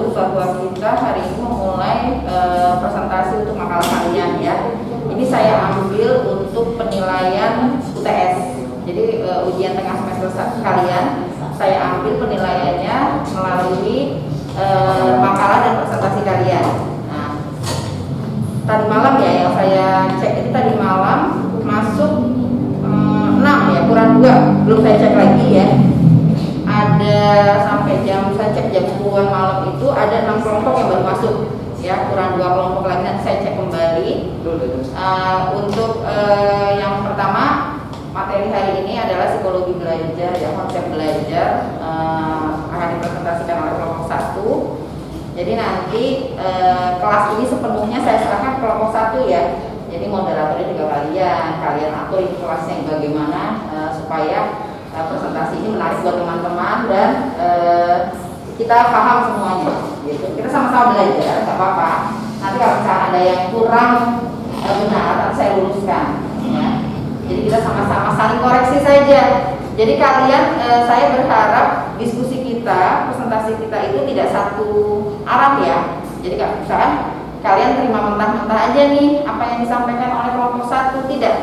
untuk fatwa kita hari ini memulai presentasi untuk makalah kalian ya. Ini saya ambil untuk penilaian UTS. Jadi ujian tengah semester kalian saya ambil penilaiannya melalui makalah dan presentasi kalian. Nah, tadi malam ya yang saya cek itu tadi malam masuk 6 ya, kurang 2, belum saya cek lagi ya. Ada sampai saya cek jam 10-an malam itu ada 6 kelompok yang baru masuk ya, kurang 2 kelompok lagi, nanti saya cek kembali. Untuk yang pertama materi hari ini adalah psikologi belajar ya, konsep belajar akan dipresentasikan oleh kelompok 1. Jadi nanti kelas ini sepenuhnya saya serahkan ke kelompok 1 ya. Jadi moderatornya juga kalian atur ini kelasnya bagaimana supaya presentasi ini menarik buat teman-teman dan kita paham semuanya. Gitu. Kita sama-sama belajar, nggak apa-apa. Nanti kalau misalnya ada yang kurang benar, nanti saya luruskan. Ya. Jadi kita sama-sama saling koreksi saja. Jadi kalian, saya berharap diskusi kita, presentasi kita itu tidak satu arah ya. Jadi kalau misalkan kalian terima mentah-mentah aja nih apa yang disampaikan oleh kelompok 1, tidak.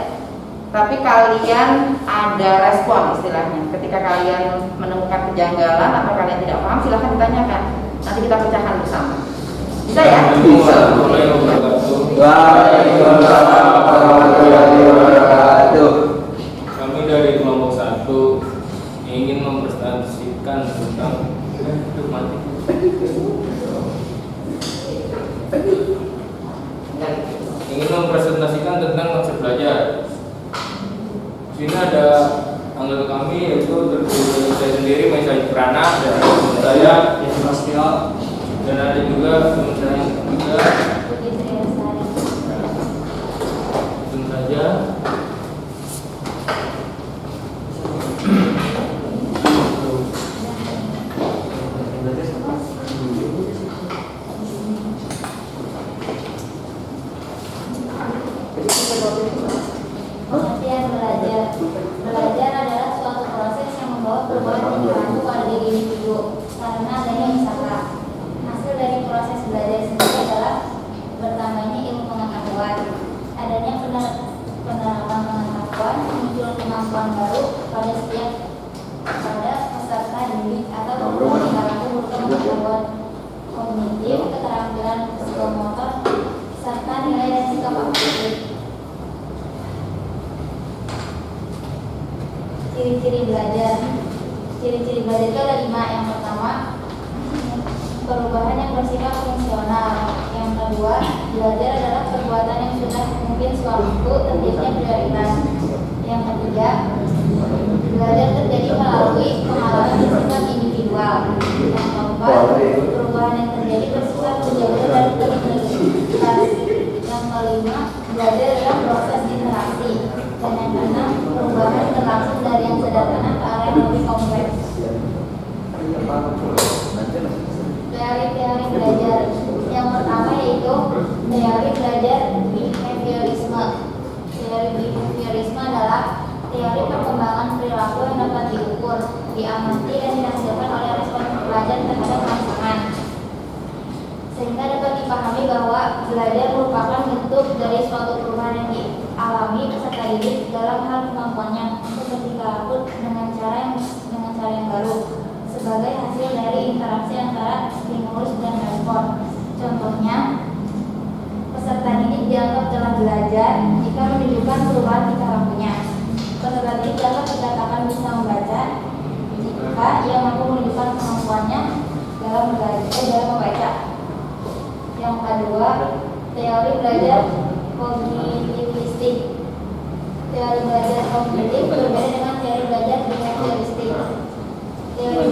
Tapi kalian ada respon istilahnya. Ketika kalian menemukan kejanggalan atau kalian tidak paham, silahkan ditanyakan. Nanti kita pecahkan bersama. Bisa ya? Bisa. Waalaikumsalam warahmatullahi wabarakatuh. Kami dari kelompok 1 ingin mempresentasikan tentang konsep belajar. Di sini ada anggota kami yaitu terdiri saya sendiri, Maisa Prana, dan teman saya dan ada juga teman saya juga. Tentu saja. Pengertian belajar. Belajar adalah suatu proses yang membawa perubahan perilaku pada diri individu karena adanya usaha. Hasil dari proses belajar sendiri adalah bertambahnya ilmu pengetahuan, adanya penerapan pengetahuan, muncul kemampuan baru pada peserta didik atau perilaku berupa pengetahuan kognitif, keterampilan psikomotor, serta nilai dan sikap aktif. Ciri-ciri belajar. Ciri-ciri belajar itu ada 5. Yang pertama, perubahan yang bersifat fungsional. Yang kedua, belajar adalah perbuatan yang sudah mungkin suatu terjadinya prioritas. Yang ketiga, belajar terjadi melalui pengalaman bersifat individual. Yang keempat, perubahan yang terjadi bersifat menjauh dari prioritas. Yang kelima, belajar adalah proses interaksi. Dan yang keenam, perubahan berlangsung dari yang sederhana ke arah yang lebih kompleks. Teori-teori belajar. Yang pertama yaitu teori belajar behaviorisme. Teori behaviorisme adalah teori perkembangan perilaku yang dapat diukur, diamati, dan dihasilkan oleh respon pelajar terhadap rangsangan, sehingga dapat dipahami bahwa belajar merupakan bentuk dari suatu perubahan yang dialami peserta didik dalam hal kemampuannya untuk berperilaku dengan cara yang baru sebagai hasil dari interaksi antara stimulus dan respon. Contohnya, peserta didik dianggap telah belajar jika menunjukkan perubahan tingkah lakunya. Peserta didik dapat dikatakan bisa membaca jika ia mampu menunjukkan kemampuannya dalam membaca. Yang kedua, teori belajar kognitivistik. Teori belajar kognitif berbeda dengan teori belajar behavioristik. Teori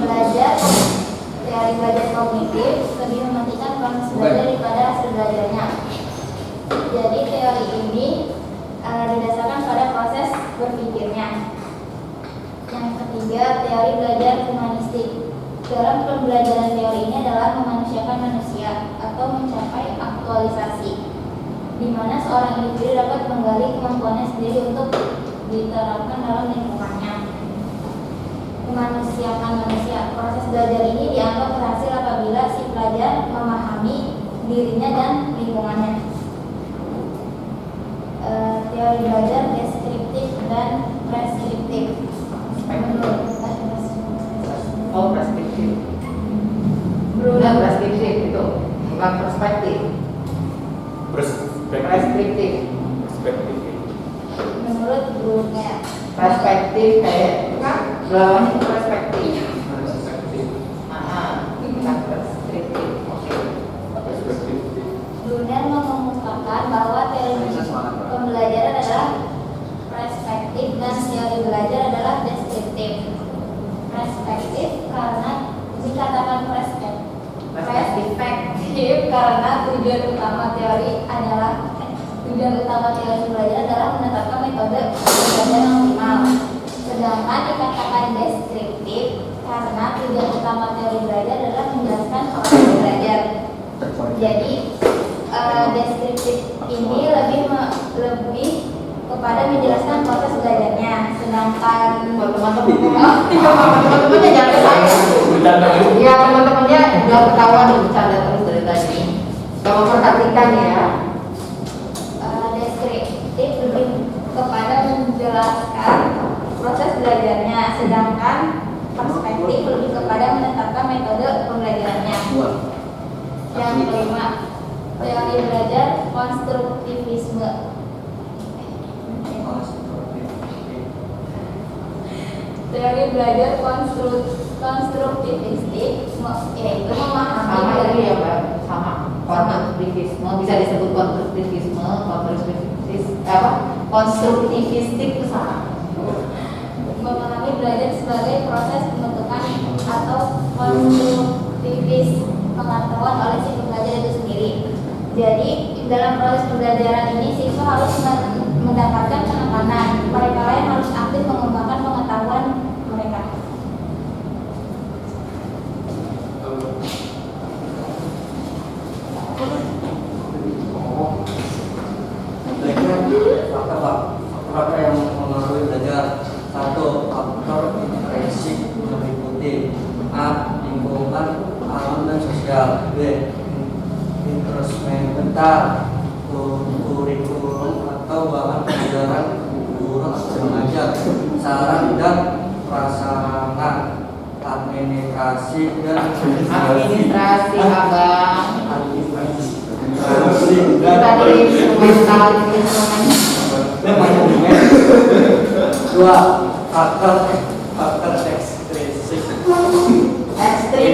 belajar kognitif lebih mementingkan proses belajar daripada hasil belajarnya. Jadi teori ini didasarkan pada proses berpikirnya. Yang ketiga, teori belajar humanistik. Dalam pembelajaran teori ini adalah memanusiakan manusia atau mencapai aktualisasi, di mana seorang individu dapat menggali kemampuannya sendiri untuk diterapkan dalam lingkungannya. Memanusiakan manusia. Proses belajar ini dianggap berhasil apabila apabila si pelajar memahami dirinya dan lingkungannya. Teori belajar deskriptif dan preskriptif. Menurut Oh, perspektif. Brunner, Preskriptif itu bukan perspektif. Preskriptif. menurut Brunner, Perspektif kayak kan lawannya itu perspektif. Bukan preskriptif. Oke. Brunner mengemukakan bahwa teori pembelajaran adalah perspektif dan teori belajar adalah deskriptif. Perspektif karena dikatakan perspektif karena tujuan utama teori belajar adalah menetapkan metode belajar yang optimal. Sedangkan dikatakan deskriptif karena tujuan utama teori belajar adalah menjelaskan proses belajar. Jadi deskriptif ini lebih kepada menjelaskan proses belajarnya, sedangkan Teman-temannya jangan ke saya. Ya teman-temannya udah ketawa nih bercanda terus dari tadi. Kamu perhatikan ya. deskriptif lebih kepada menjelaskan proses belajarnya, sedangkan perspektif lebih kepada menetapkan metode pembelajarannya. Yang kelima, teori belajar konstruktivisme. Teori belajar konstruktivistik yaitu memahami Sama ini ya Mbak, sama. Konstruktivisme bisa disebut konstruktivistik itu sama. memahami belajar sebagai proses pembentukan atau konstruktivis pengetahuan oleh si pembelajar itu sendiri. Jadi dalam proses pembelajaran ini siswa harus mendapatkan penekanan, mereka lain harus aktif mengembangkan pengetahuan mereka. Faktor yang mempengaruhi belajar. Satu, faktor intrinsik meliputi A. Lingkungan, alam dan sosial. B. Instrumental, kurikulum atau bahan pelajaran guru atau pengajar, saran dan prasarana, administrasi dan Administrasi abang. administrasi Kita dan dari instrumental instrumen. dua, faktor ekstrinsik. Ekstrim.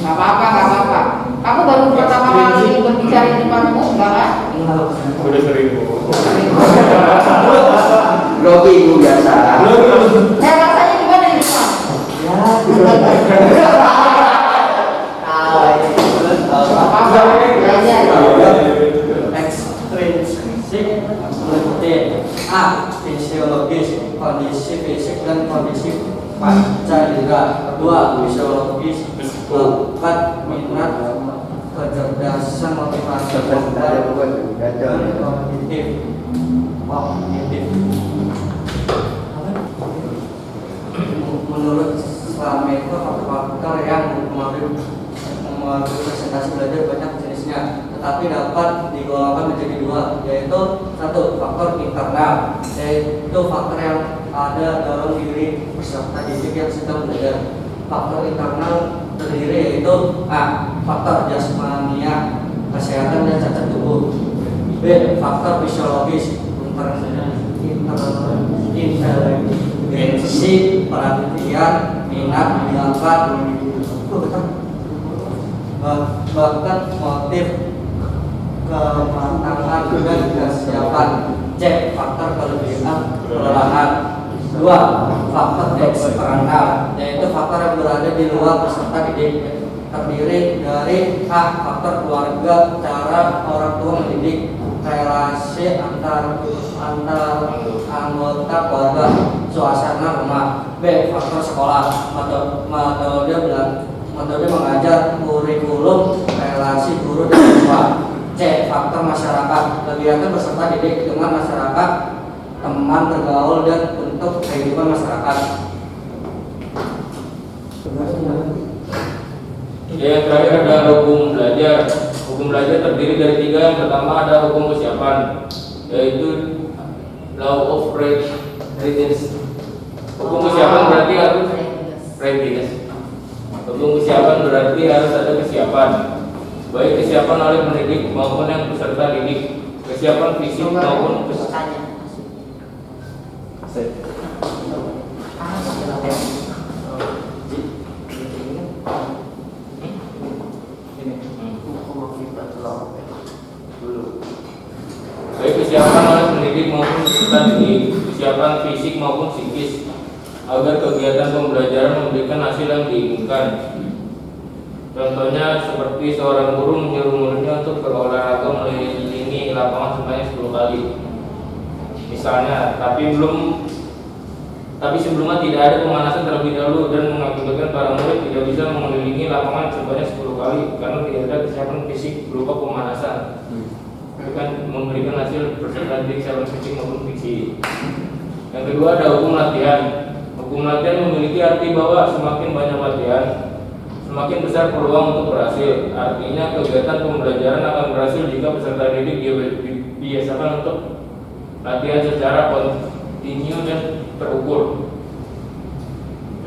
Gak apa-apa. Kamu baru pertama kali berbicara di depanmu, enggak kan? Udah sering. Grogi itu biasa. Rasanya gimana di depan? Apa-apa, belajar. Ekstrinsik meliputi A. Fisiologis, kondisi fisik dan kondisi panca-indera. Dua, fisiologis, bakat, minat, kecerdasan, motivasi, dan kognitif. Menurut selama itu faktor yang mempengaruhi presentasi belajar banyak jenisnya, tetapi dapat digolongkan menjadi dua, yaitu satu, faktor internal, yaitu faktor yang ada dalam diri peserta didik yang sedang belajar. Faktor internal terdiri yaitu A. Faktor jasmania, kesehatan dan cacat tubuh. B. Faktor fisiologis, inteligensi, perhatian, minat, bakat, bakat, motif, kematangan dan kesiapan. C. Faktor kelelahan. Dua, faktor eksternal, yaitu faktor yang berada di luar peserta didik, terdiri dari A. Faktor keluarga, cara orang tua mendidik, relasi antar anggota keluarga, suasana rumah. B. Faktor sekolah, metode mengajar, kurikulum, relasi guru dan siswa. C. Faktor masyarakat, kegiatan peserta didik dengan masyarakat, teman bergaul dan bentuk kehidupan masyarakat. Yang terakhir ada hukum belajar. Hukum belajar terdiri dari 3. Yang pertama ada hukum kesiapan, yaitu law of readiness. Hukum kesiapan berarti harus readiness. Hukum kesiapan berarti harus ada kesiapan, baik kesiapan oleh pendidik maupun yang peserta didik, kesiapan fisik maupun baik kesiapan oleh pendidik maupun peserta didik, kesiapan fisik maupun psikis, agar kegiatan pembelajaran memberikan hasil yang diinginkan. Contohnya seperti seorang guru menyuruh muridnya untuk berolahraga mengelilingi lapangan sebanyak 10 kali. Misalnya, tapi sebelumnya tidak ada pemanasan terlebih dahulu dan mengakibatkan para murid tidak bisa mengelilingi lapangan sebanyak 10 kali karena tidak ada kesiapan fisik berupa pemanasan. Itu kan memberikan hasil peserta didik kesiapan fisik maupun fisik. Yang kedua ada hukum latihan. Hukum latihan memiliki arti bahwa semakin banyak latihan, semakin besar peluang untuk berhasil. Artinya kegiatan pembelajaran akan berhasil jika peserta didik dibiasakan untuk latihan secara kontinu dan terukur.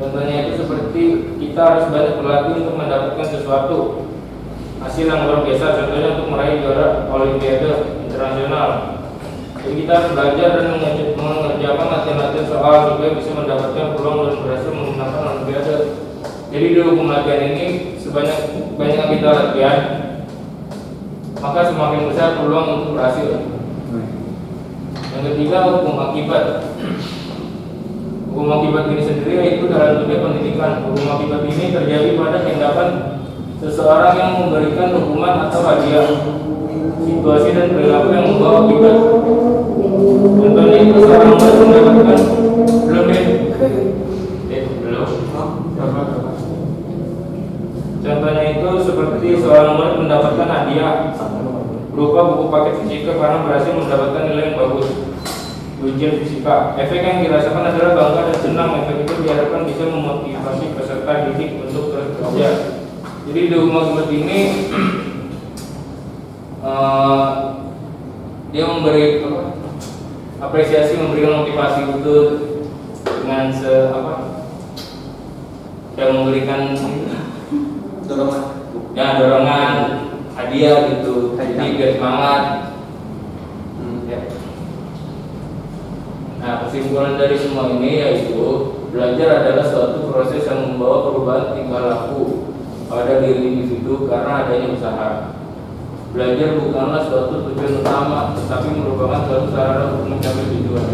Contohnya itu seperti kita harus banyak berlatih untuk mendapatkan sesuatu hasil yang luar biasa. Contohnya untuk meraih juara Olimpiade internasional. Jadi kita harus belajar dan mengerjakan latihan-latihan soal supaya bisa mendapatkan peluang dan berhasil memenangkan Olimpiade. Jadi di hukum latihan ini sebanyak kita latihan, maka semakin besar peluang untuk berhasil. Yang ketiga hukum akibat. Hukum akibat ini sendiri yaitu dalam dunia pendidikan. Hukum akibat ini terjadi pada tindakan seseorang yang memberikan hukuman atau hadiah, situasi dan perilaku yang membawa akibat. Contohnya itu seorang murid mendapatkan Contohnya itu seperti seorang murid mendapatkan hadiah berupa buku paket fisika karena berhasil mendapatkan nilai yang bagus ujian fisika. Efek yang dirasakan adalah bangga dan senang. Efek itu diharapkan bisa memotivasi peserta didik untuk terus bekerja. Jadi di hukum akibat ini dia memberi apresiasi, memberikan motivasi itu dengan yang memberikan dorongan hadiah gitu, jadi biar semangat. Ya. Nah, kesimpulan dari semua ini yaitu belajar adalah suatu proses yang membawa perubahan tingkah laku pada diri individu karena adanya usaha. Belajar bukanlah suatu tujuan utama, tetapi merupakan suatu sarana untuk mencapai tujuan.